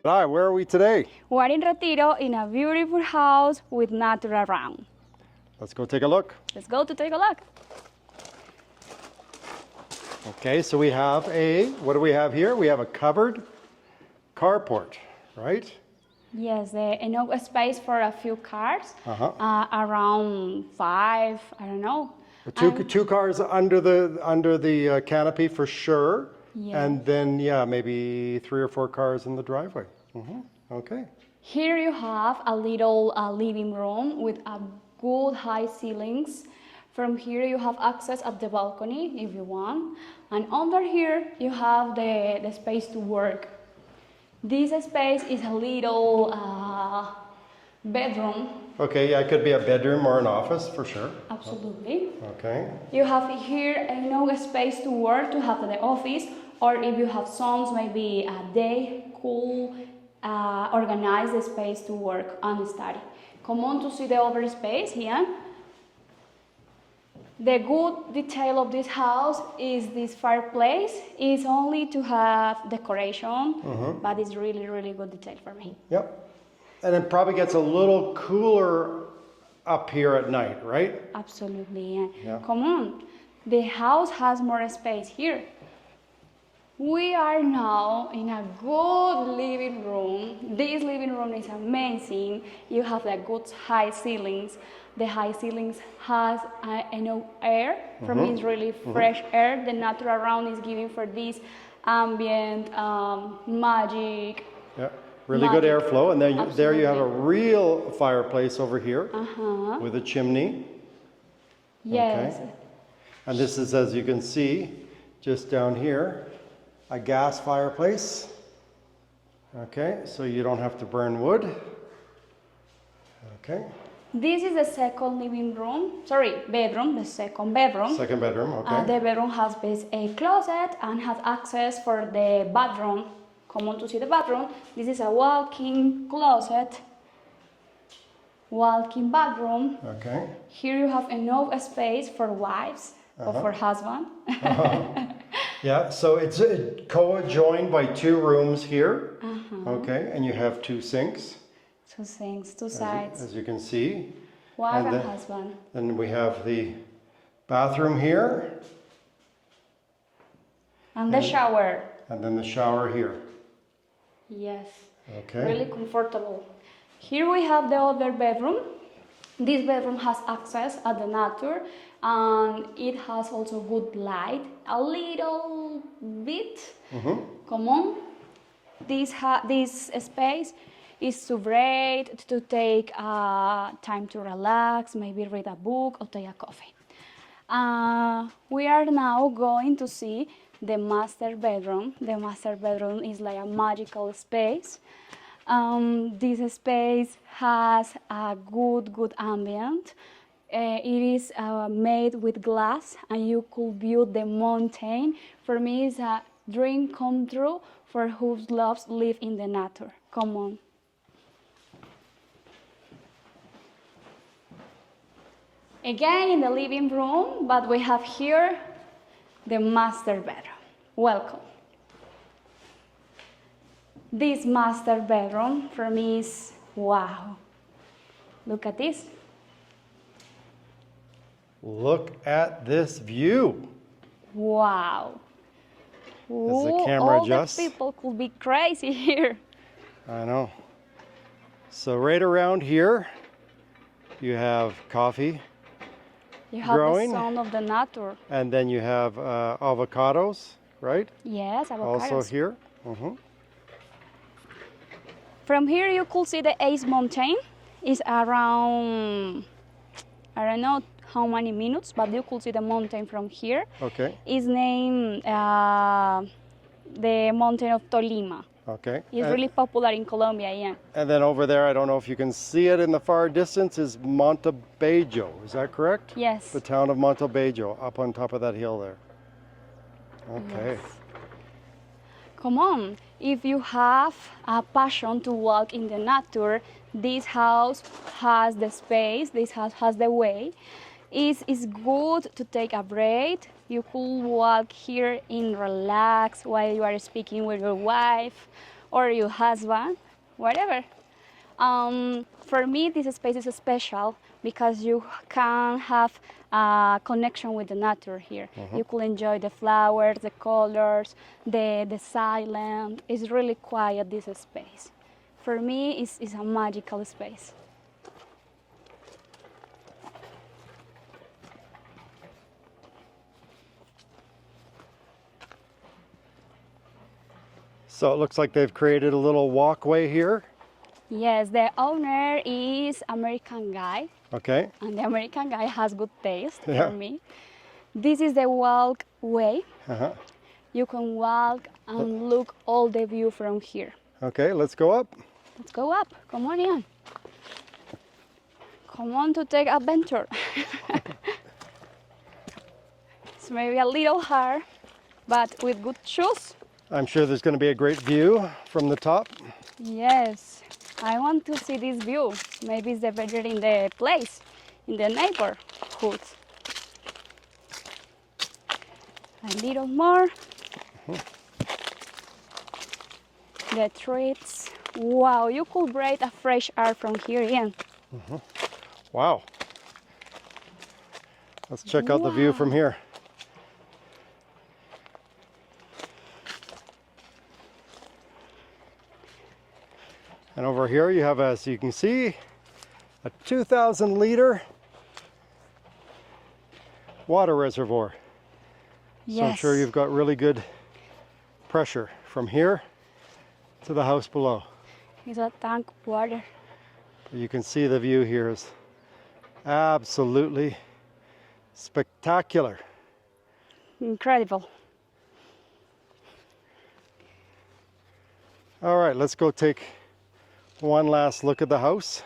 Hi, where are we today? We're in Retiro in a beautiful house with nature around. Let's go take a look. Let's go to take a look. Okay, so we have what do we have here? We have a covered carport, right? Yes, enough space for a few cars, around 5, I don't know. Two cars under the canopy for sure. Yes. And then, yeah, maybe 3 or 4 cars in the driveway. Okay. Here you have a little living room with a good high ceilings. From here you have access at the balcony if you want. And under here you have the space to work. This space is a little bedroom. Okay, yeah, it could be a bedroom or an office for sure. Absolutely. Okay. You have here enough space to work, to have the office, or if you have sons, maybe they could organize the space to work and study. Come on to see the other space here. The good detail of this house is this fireplace is only to have decoration, but it's really, really good detail for me. Yep. And it probably gets a little cooler up here at night, right? Absolutely. Yeah. Come on. The house has more space here. We are now in a good living room. This living room is amazing. You have the good high ceilings. The high ceilings has enough air. For me, it's really fresh air. The nature around is giving for this ambient magic. Yeah, really good airflow. And then there you have a real fireplace over here with a chimney. Yes. Okay. And this is, as you can see, just down here, a gas fireplace. Okay, so you don't have to burn wood. Okay. This is the second living room, bedroom, the second bedroom. Second bedroom, okay. The bedroom has a closet and has access for the bathroom. Come on to see the bathroom. This is a walk-in closet, walk-in bathroom. Okay. Here you have enough space for wives or for husband. Yeah, so it's co-joined by 2 rooms here. Okay, and you have 2 sinks. 2 sinks, 2 sides. As you can see. Wife and husband. Then we have the bathroom here. And the shower. And then the shower here. Yes. Okay. Really comfortable. Here we have the other bedroom. This bedroom has access at the nature and it has also good light, a little bit. Come on. This space is too great to take time to relax, maybe read a book or take a coffee. We are now going to see the master bedroom. The master bedroom is like a magical space. This space has a good ambient. It is made with glass and you could view the mountain. For me, it's a dream come true for who loves live in the nature. Come on. Again in the living room, but we have here the master bedroom. Welcome. This master bedroom for me is wow. Look at this. Look at this view. Wow. As the camera adjusts. All the people could be crazy here. I know. So right around here, you have coffee. You have growing. The sun of the nature. And then you have avocados, right? Yes, avocados. Also here. From here you could see the Ace Mountain. It's around, I don't know how many minutes, but you could see the mountain from here. Okay. It's named the mountain of Tolima. Okay. It's really popular in Colombia, yeah. And then over there, I don't know if you can see it in the far distance, is Montebello. Is that correct? Yes. The town of Montebello, up on top of that hill there. Okay. Yes. Come on, if you have a passion to walk in the nature, this house has the space, this house has the way. It's good to take a break. You could walk here and relax while you are speaking with your wife or your husband, whatever. For me, this space is special because you can have a connection with the nature here. You could enjoy the flowers, the colors, the silence. It's really quiet, this space. For me, it's a magical space. So it looks like they've created a little walkway here. Yes, the owner is American guy, Okay. and the American guy has good taste Yeah. for me. This is the walkway. Uh-huh. You can walk and look all the view from here. Okay, let's go up. Let's go up. Come on in. Come on to take adventure. It's maybe a little hard, but with good shoes. I'm sure there's going to be a great view from the top. Yes, I want to see this view. Maybe it's the better in the place, in the neighborhood. A little more. The trees. Wow, you could breathe a fresh air from here in. Wow. Let's check out the view from here. And over here you have, as you can see, a 2,000 liter water reservoir. Yes. So I'm sure you've got really good pressure from here to the house below. It's a tank of water. You can see the view here is absolutely spectacular. Incredible. All right, let's go take one last look at the house.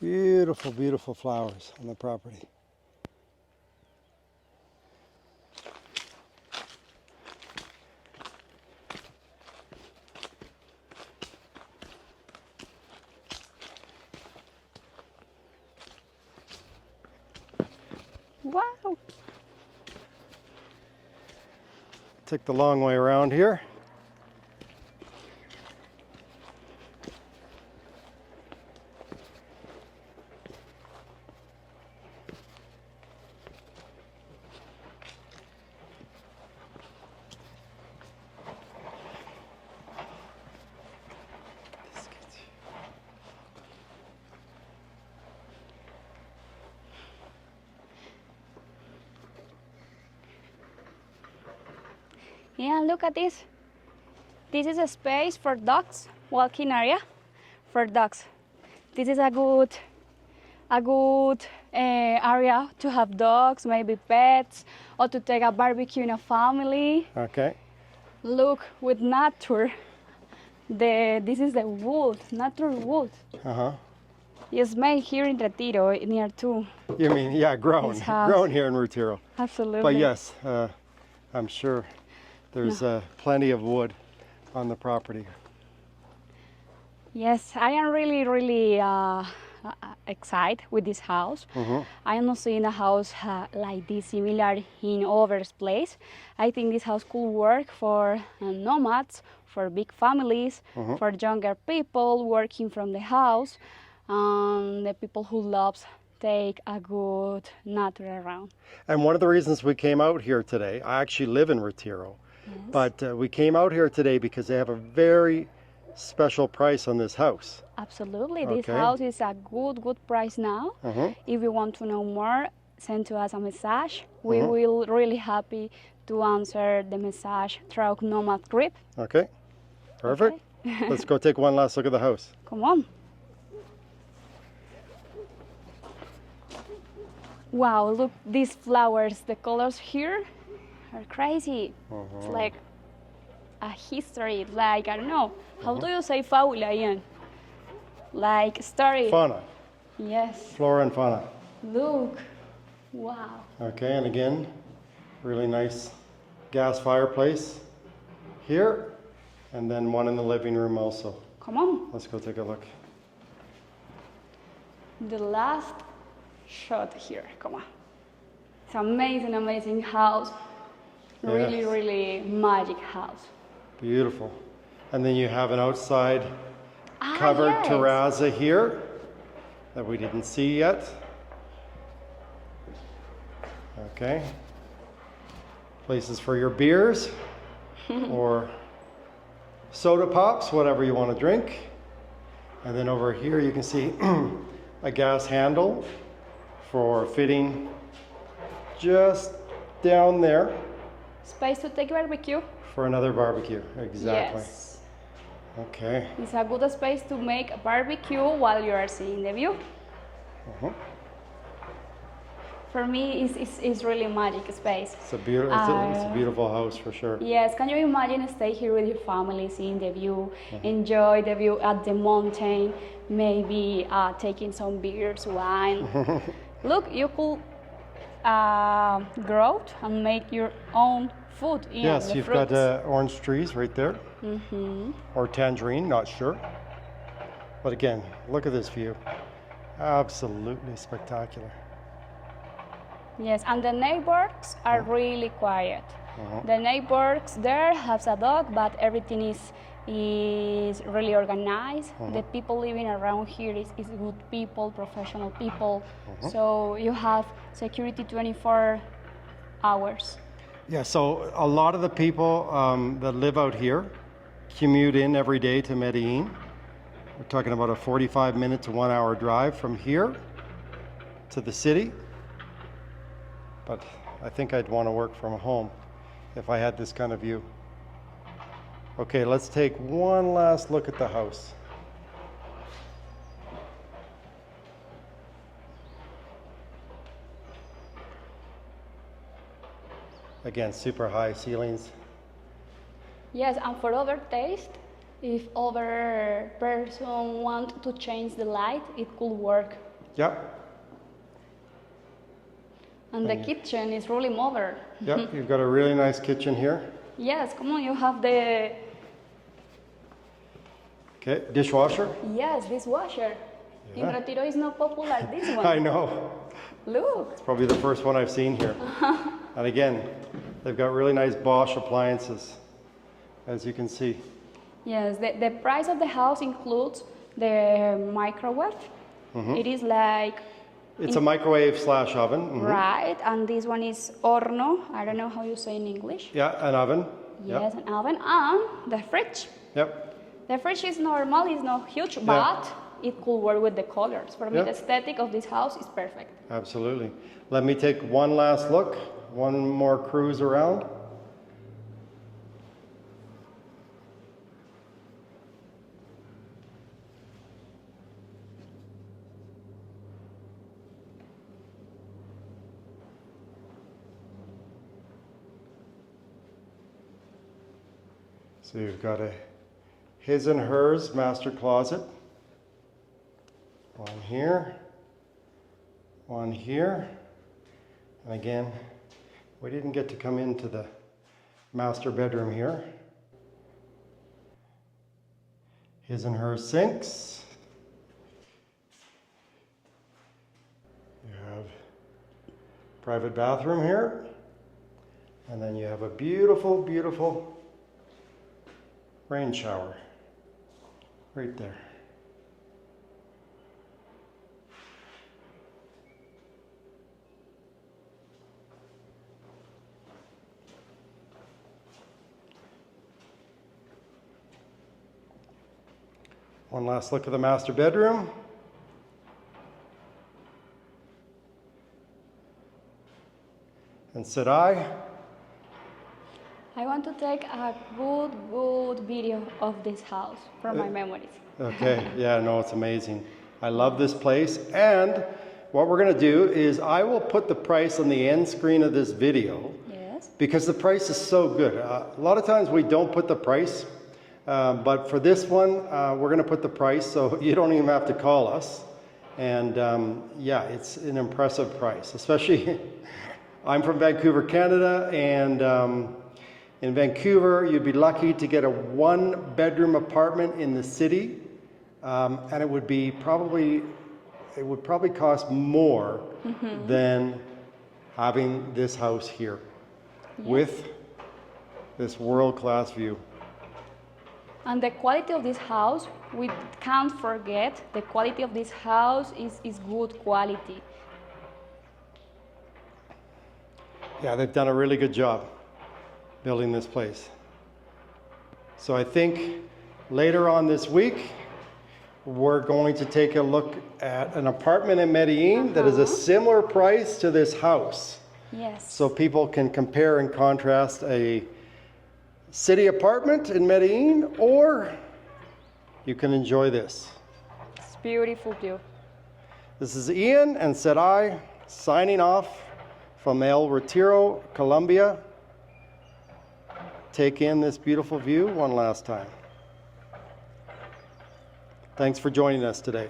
Beautiful, beautiful flowers on the property. Wow. Take the long way around here. Yeah, look at this. This is a space for dogs, walking area for dogs. This is a good area to have dogs, maybe pets, or to take a barbecue in a family. Okay. Look with nature. This is the wood, natural wood. Uh-huh. It's made here in Retiro, near to. You mean, yeah, grown. This house. Grown here in Retiro. Absolutely. But yes, I'm sure there's plenty of wood on the property. Yes, I am really excited with this house. I am not seeing a house like this similar in other place. I think this house could work for nomads, for big families, for younger people working from the house, the people who loves take a good nature around. And one of the reasons we came out here today, I actually live in Retiro, but we came out here today because they have a very special price on this house. Absolutely, this Okay. house is a good price now. If you want to know more, send to us a message. We will really happy to answer the message through Nomad Grip. Okay, perfect. Let's go take one last look at the house. Come on. Wow, look these flowers. The colors here are crazy. It's like a history, like, I don't know, how do you say faula, Ian? Like story. Fauna, Yes. flora and fauna. Look. Wow. Okay, and again, really nice gas fireplace here, and then one in the living room also. Come on. Let's go take a look. The last shot here. Come on. It's amazing, amazing house. Really, Yes. really magic house. Beautiful. And then you have an outside covered yes. terrace here that we didn't see yet. Okay. Places for your beers or soda pops, whatever you want to drink. And then over here you can see a gas handle for fitting just down there Space to take barbecue. for another barbecue. Exactly. Yes. Okay. It's a good space to make a barbecue while you are seeing the view. Uh-huh. For me, it's really magic space. It's a beautiful, it's a beautiful house for sure. Yes, can you imagine stay here with your family, seeing the view, enjoy the view at the mountain, maybe taking some beers, wine. Look, you could grow and make your own food. Yes, the you've fruits. got orange trees right there, or tangerine, not sure. But again, look at this view. Absolutely spectacular. Yes, and the neighbors are really quiet. The neighbors there have a dog, but everything is really organized. The people living around here is good people, professional people. So you have security 24 hours. Yeah, so a lot of the people that live out here commute in every day to Medellin. We're talking about a 45-minute to 1 hour drive from here to the city. But I think I'd want to work from home if I had this kind of view. Okay, let's take one last look at the house. Again, super high ceilings. Yes, and for other taste, if other person want to change the light, it could work. Yep. And the kitchen is really modern. Yep, you've got a really nice kitchen here. Yes, come on, you have the, Okay, dishwasher. yes, dishwasher. In Yeah. Retiro is not popular, this one. I know. Look, It's probably the first one I've seen here. And again, they've got really nice Bosch appliances, as you can see. yes, the price of the house includes the microwave. It is like, It's a microwave slash oven. right, and this one is horno, I don't know how you say in English. Yeah, an oven. Yes, an oven, and the fridge. Yep. The fridge is normal, it's not huge, but it could work with the colors. For me, Yeah. the aesthetic of this house is perfect. Absolutely. Let me take one last look, one more cruise around. So you've got a his and hers master closet. One here, one here. And again, we didn't get to come into the master bedroom here. His and her sinks. You have private bathroom here. And then you have a beautiful, beautiful rain shower right there. One last look at the master bedroom. And said I want to take a good video of this house for my memories. Okay, yeah, no, it's amazing. I love this place. And what we're going to do is I will put the price on the end screen of this video Yes. because the price is so good. A lot of times we don't put the price, but for this one, we're going to put the price, so you don't even have to call us. And yeah, it's an impressive price, especially I'm from Vancouver, Canada, and in Vancouver, you'd be lucky to get a 1-bedroom apartment in the city, and it would probably cost more than having this house here with this world-class view. And the quality of this house, we can't forget, the quality of this house is good quality. Yeah, they've done a really good job building this place. So I think later on this week, we're going to take a look at an apartment in Medellin that is a similar price to this house. Yes. So people can compare and contrast a city apartment in Medellin, or you can enjoy this. It's beautiful view. This is Ian and Sarai signing off from El Retiro, Colombia. Take in this beautiful view one last time. Thanks for joining us today.